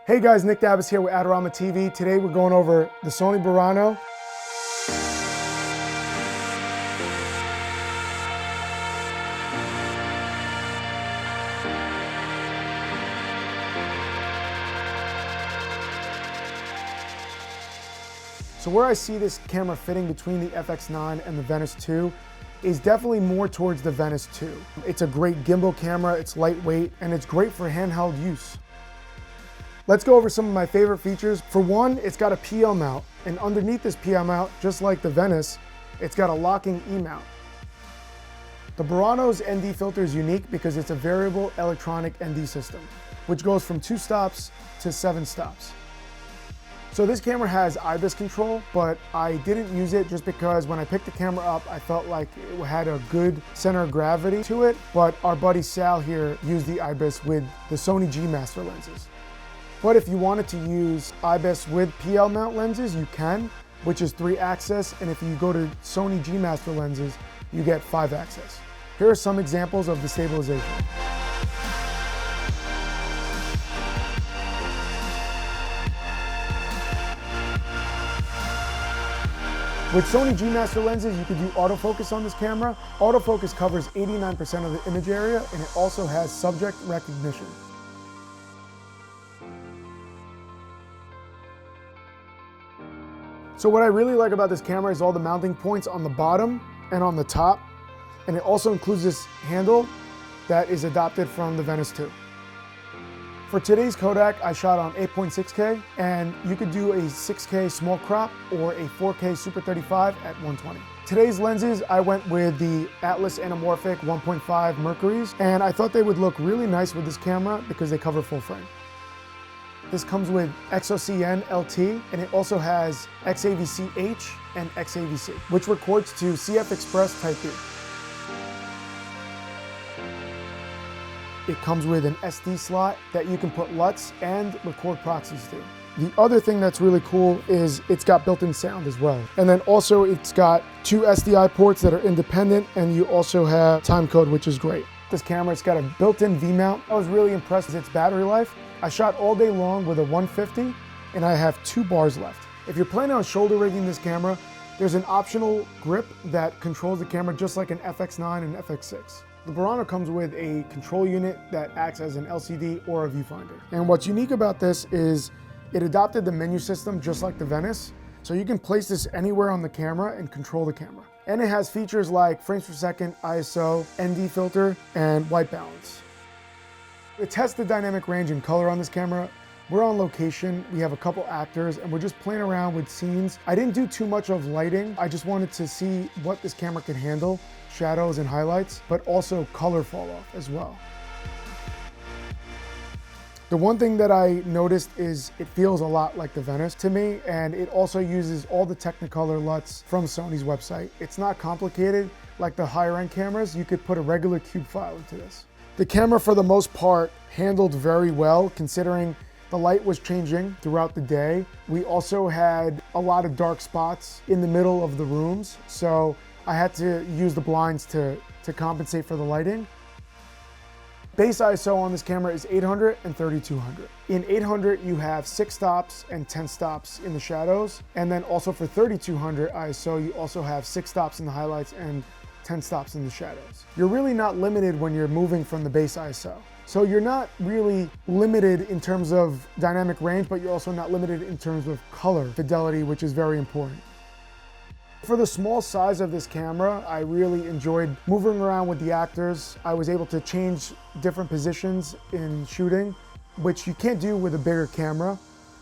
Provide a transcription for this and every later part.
Hey guys, Nick Dabas here with Adorama TV. Today we're going over the Sony BURANO. So where I see this camera fitting between the FX9 and the Venice 2 is definitely more towards the Venice 2. It's a great gimbal camera, it's lightweight, and it's great for handheld use. Let's go over some of my favorite features. For one, it's got a PL mount, and underneath this PL mount, just like the Venice, it's got a locking E mount. The BURANO's ND filter is unique because it's a variable electronic ND system, which goes from 2 stops to 7 stops. So this camera has IBIS control, but I didn't use it just because when I picked the camera up, I felt like it had a good center of gravity to it, but our buddy Sal here used the IBIS with the Sony G Master lenses. But if you wanted to use IBIS with PL mount lenses, you can, which is 3-axis, and if you go to Sony G Master lenses, you get 5-axis. Here are some examples of the stabilization. With Sony G Master lenses, you can do autofocus on this camera. Autofocus covers 89% of the image area, and it also has subject recognition. So what I really like about this camera is all the mounting points on the bottom and on the top, and it also includes this handle that is adopted from the Venice 2. For today's Codec, I shot on 8.6K, and you could do a 6K small crop or a 4K Super 35 at 120. Today's lenses, I went with the Atlas Animorphic 1.5 Mercuries, and I thought they would look really nice with this camera because they cover full frame. This comes with XOCN LT, and it also has XAVC-H and XAVC, which records to CF Express Type B. It comes with an SD slot that you can put LUTs and record proxies to. The other thing that's really cool is it's got built-in sound as well. And then also it's got 2 SDI ports that are independent, and you also have time code, which is great. This camera, it's got a built-in V-mount. I was really impressed with its battery life. I shot all day long with a 150, and I have 2 bars left. If you're planning on shoulder rigging this camera, there's an optional grip that controls the camera just like an FX9 and FX6. The BURANO comes with a control unit that acts as an LCD or a viewfinder. And what's unique about this is it adopted the menu system just like the Venice, so you can place this anywhere on the camera and control the camera. And it has features like frames per second, ISO, ND filter, and white balance. To test the dynamic range and color on this camera, we're on location, we have a couple actors, and we're just playing around with scenes. I didn't do too much of lighting. I just wanted to see what this camera could handle, shadows and highlights, but also color fall off as well. The one thing that I noticed is it feels a lot like the Venice to me, and it also uses all the Technicolor LUTs from Sony's website. It's not complicated like the higher end cameras. You could put a regular cube file into this. The camera, for the most part, handled very well considering the light was changing throughout the day. We also had a lot of dark spots in the middle of the rooms, so I had to use the blinds to compensate for the lighting. Base ISO on this camera is 800 and 3200. In 800, you have 6 stops and 10 stops in the shadows, and then also for 3200 ISO, you also have 6 stops in the highlights and 10 stops in the shadows. You're really not limited when you're moving from the base ISO. So you're not really limited in terms of dynamic range, but you're also not limited in terms of color fidelity, which is very important. For the small size of this camera, I really enjoyed moving around with the actors. I was able to change different positions in shooting, which you can't do with a bigger camera.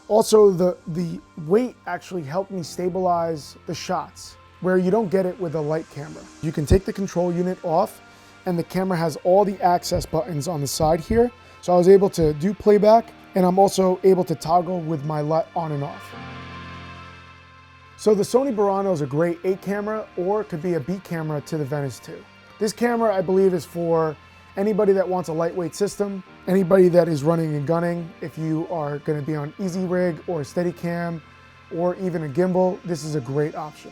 Also, the weight actually helped me stabilize the shots, where you don't get it with a light camera. You can take the control unit off, and the camera has all the access buttons on the side here. So I was able to do playback, and I'm also able to toggle with my LUT on and off. So the Sony BURANO is a great 8 camera, or it could be a B camera to the Venice 2. This camera, I believe, is for anybody that wants a lightweight system, anybody that is running and gunning. If you are gonna be on easy rig or Steadicam, or even a gimbal, this is a great option.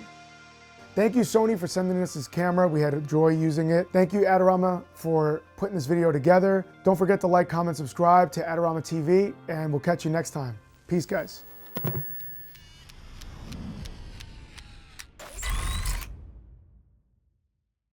Thank you, Sony, for sending us this camera. We had a joy using it. Thank you, Adorama, for putting this video together. Don't forget to like, comment, subscribe to Adorama TV, and we'll catch you next time. Peace, guys.